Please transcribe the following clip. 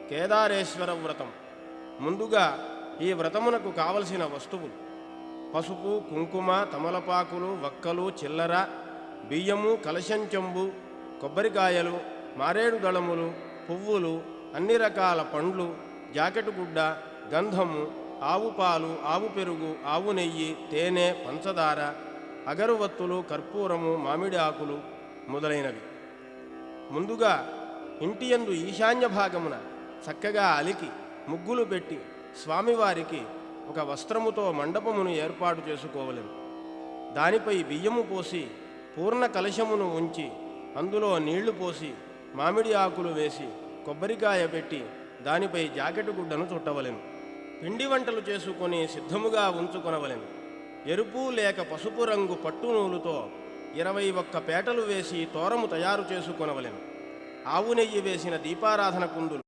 కేదారేశ్వర వ్రతం. ముందుగా ఈ వ్రతమునకు కావలసిన వస్తువులు: పసుపు, కుంకుమ, తమలపాకులు, వక్కలు, చిల్లర, బియ్యము, కలశంచెంబు, కొబ్బరికాయలు, మారేడు దళములు, పువ్వులు, అన్ని రకాల పండ్లు, జాకెటు గుడ్డ, గంధము, ఆవు పాలు, ఆవు పెరుగు, ఆవు నెయ్యి, తేనె, పంచదార, అగరువత్తులు, కర్పూరము, మామిడి ఆకులు మొదలైనవి. ముందుగా ఇంటియందు ఈశాన్య భాగమున చక్కగా అలికి ముగ్గులు పెట్టి స్వామివారికి ఒక వస్త్రముతో మండపమును ఏర్పాటు చేసుకోవలెను. దానిపై బియ్యము పోసి పూర్ణ కలశమును ఉంచి అందులో నీళ్లు పోసి మామిడి ఆకులు వేసి కొబ్బరికాయ పెట్టి దానిపై జాకెటు గుడ్డను చుట్టవలెను. పిండి వంటలు చేసుకొని సిద్ధముగా ఉంచుకొనవలెను. ఎరుపు లేక పసుపు రంగు పట్టు నూలుతో 21 పేటలు వేసి తోరము తయారు చేసుకొనవలెను. ఆవు నెయ్యి వేసిన దీపారాధన కుందులు